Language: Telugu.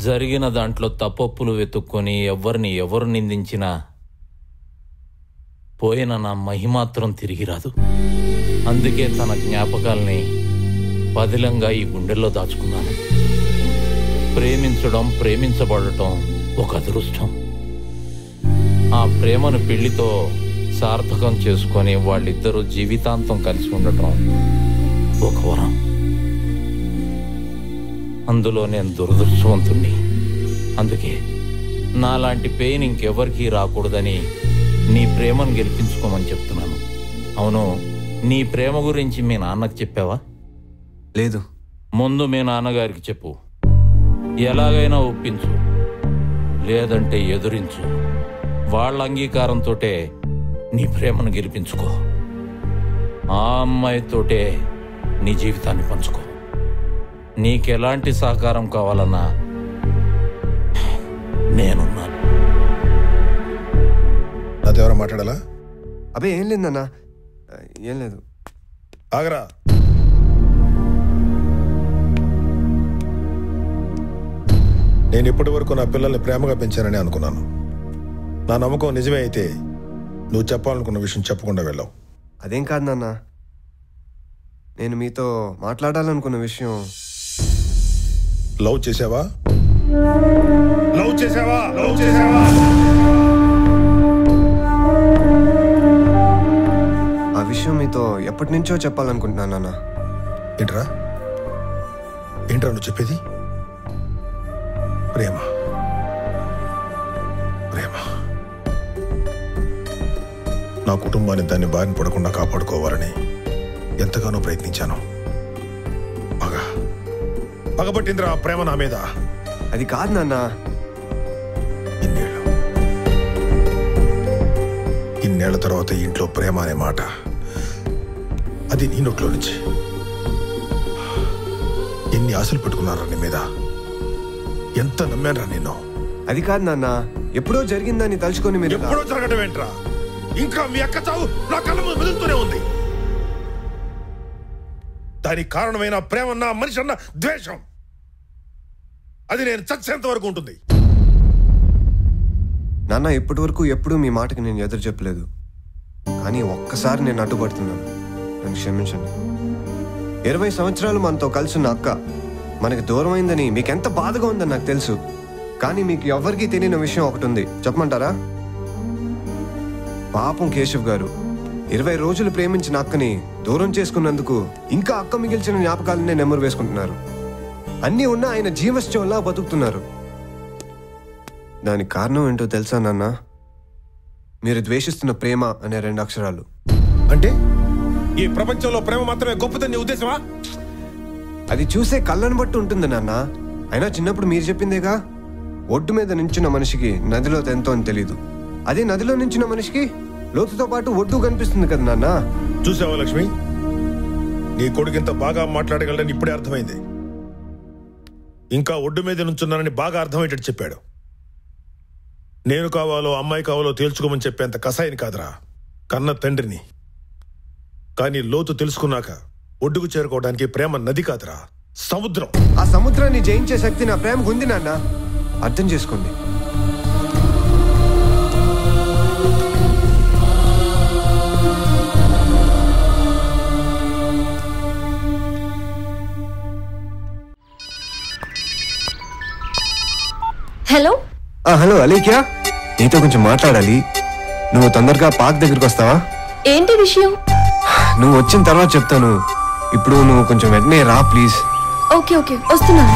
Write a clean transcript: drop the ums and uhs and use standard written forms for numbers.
జరిగిన దాంట్లో తప్పొప్పులు వెతుక్కొని ఎవరు నిందించినా పోయిన నా మహిమాత్రం తిరిగి రాదు. అందుకే తన జ్ఞాపకాల్ని పదిలంగా ఈ గుండెల్లో దాచుకున్నాను. ప్రేమించడం, ప్రేమించబడటం ఒక అదృష్టం. ఆ ప్రేమను పెళ్లితో సార్థకం చేసుకొని వాళ్ళిద్దరూ జీవితాంతం కలిసి ఉండటం ఒక వరం. అందులో నేను దురదృష్టవంతుణ్ణి. అందుకే నాలాంటి పెయిన్ ఇంకెవరికీ రాకూడదని నీ ప్రేమను గెలిపించుకోమని చెప్తున్నాను. అవును, నీ ప్రేమ గురించి మీ నాన్నకు చెప్పావా? లేదు. ముందు మీ నాన్నగారికి చెప్పు. ఎలాగైనా ఒప్పించు, లేదంటే ఎదురించు. వాళ్ళ అంగీకారంతోటే నీ ప్రేమను గెలిపించుకో. ఆ అమ్మాయితోటే నీ జీవితాన్ని పంచుకో. నీకెలాంటి సహకారం కావాలన్నా నేనున్నాను. నాతో మాట్లాడాలా? అబ్బే ఏం లేదన్నా, ఏం లేదు. ఆగరా. నేను ఇప్పటి వరకు నా పిల్లల్ని ప్రేమగా పెంచానని అనుకున్నాను. నా నమ్మకం నిజమే అయితే నువ్వు చెప్పాలనుకున్న విషయం చెప్పకుండా వెళ్ళావు. అదేం కాదు నాన్న, నేను మీతో మాట్లాడాలనుకున్న విషయం. లవ్ చేసావా? లవ్ చేసావా? లవ్ చేసావా? ఆ విషయం మీతో ఎప్పటి నుంచో చెప్పాలనుకుంటున్నాను నాన్న. ఏంట్రా ఏంట్రా నువ్వు చెప్పేది? ప్రేమ ప్రేమ నా కుటుంబాన్ని దాన్ని బారిన పడకుండా కాపాడుకోవాలని ఎంతగానో ప్రయత్నించాను. పగబట్టిందిరా ప్రేమ నా మీద. అది కాదు నాన్న. ఇన్నేళ్ల తర్వాత ఇంట్లో ప్రేమ అనే మాట అది నీ నోట్లో నుంచి. ఎన్ని ఆశలు పెట్టుకున్నారా నీ మీద, ఎంత నమ్మానరా నిన్ను. అది కాదు నాన్న, ఎప్పుడో జరిగిందని తలుచుకొని మీరు. ఎప్పుడో జరగడం ఏంట్రా? ఇంకా మీ అక్క చావు నా కళ్ళ ముందు మెదులుతూనే ఉంది. దానికి కారణమైన ప్రేమ అన్న మనిషి అన్న ద్వేషం, అది నేను చచ్చేంత వరకు ఉంటుంది. నాన్న, ఇప్పటి వరకు ఎప్పుడూ మీ మాటకి నేను ఎదురు చెప్పలేదు. కానీ ఒక్కసారి నేను అడ్డుపడుతున్నాను, నన్ను క్షమించండి. 20 సంవత్సరాలు మనతో కలిసిన అక్క మనకి దూరం అయిందని మీకు ఎంత బాధగా ఉందని నాకు తెలుసు. కానీ మీకు ఎవరికీ తెలియని విషయం ఒకటి ఉంది, చెప్పమంటారా? పాపం కేశవ్ గారు 20 రోజులు ప్రేమించిన అక్కని దూరం చేసుకున్నందుకు ఇంకా అక్క మిగిల్చిన జ్ఞాపకాలనే నెమ్మరు వేసుకుంటున్నారు. అన్నీ ఉన్న ఆయన జీవశ్చంలా బతుకుతున్నారు. దానికి కారణం ఏంటో తెలుసా నాన్న? మీరు ద్వేషిస్తున్న ప్రేమ అనే 2 అక్షరాలు. అంటే ఈ ప్రపంచంలో ప్రేమ మాత్రమే గొప్పదని ఉద్దేశమా? అది చూసే కళ్ళను బట్టి ఉంటుంది నాన్న. అయినా చిన్నప్పుడు మీరు చెప్పిందేగా, ఒడ్డు మీద నించున్న మనిషికి నదిలో ఎంతో అని తెలీదు. అదే నదిలో నించున్న మనిషికి లోతుతో పాటు ఒడ్డు కనిపిస్తుంది కదా నాన్న. చూసావా లక్ష్మి, నీ కొడుకు ఇంత బాగా మాట్లాడగలడని ఇప్పుడే అర్థమైంది. ఇంకా ఒడ్డు మీద నుంచున్నానని బాగా అర్థమయ్యేటట్టు చెప్పాడు. నేను కావాలో అమ్మాయి కావాలో తేల్చుకోమని చెప్పేంత కసాయిని కాదురా, కన్న తండ్రిని. కానీ లోతు తెలుసుకున్నాక ఒడ్డుకు చేరుకోవడానికి ప్రేమ నది కాదురా, సముద్రం. ఆ సముద్రాన్ని జయించే శక్తి నా ప్రేమకు ఉంది నాన్న, అర్థం చేసుకోండి. హలో హలో అలీక్యా, నీతో కొంచెం మాట్లాడాలి. నువ్వు తొందరగా పార్క్ దగ్గరికి వస్తావా? ఏంటి విషయం? నువ్వు వచ్చిన తర్వాత చెప్తాను. ఇప్పుడు నువ్వు కొంచెం వెంటనే రా ప్లీజ్. ఓకే ఓకే, వస్తున్నాను.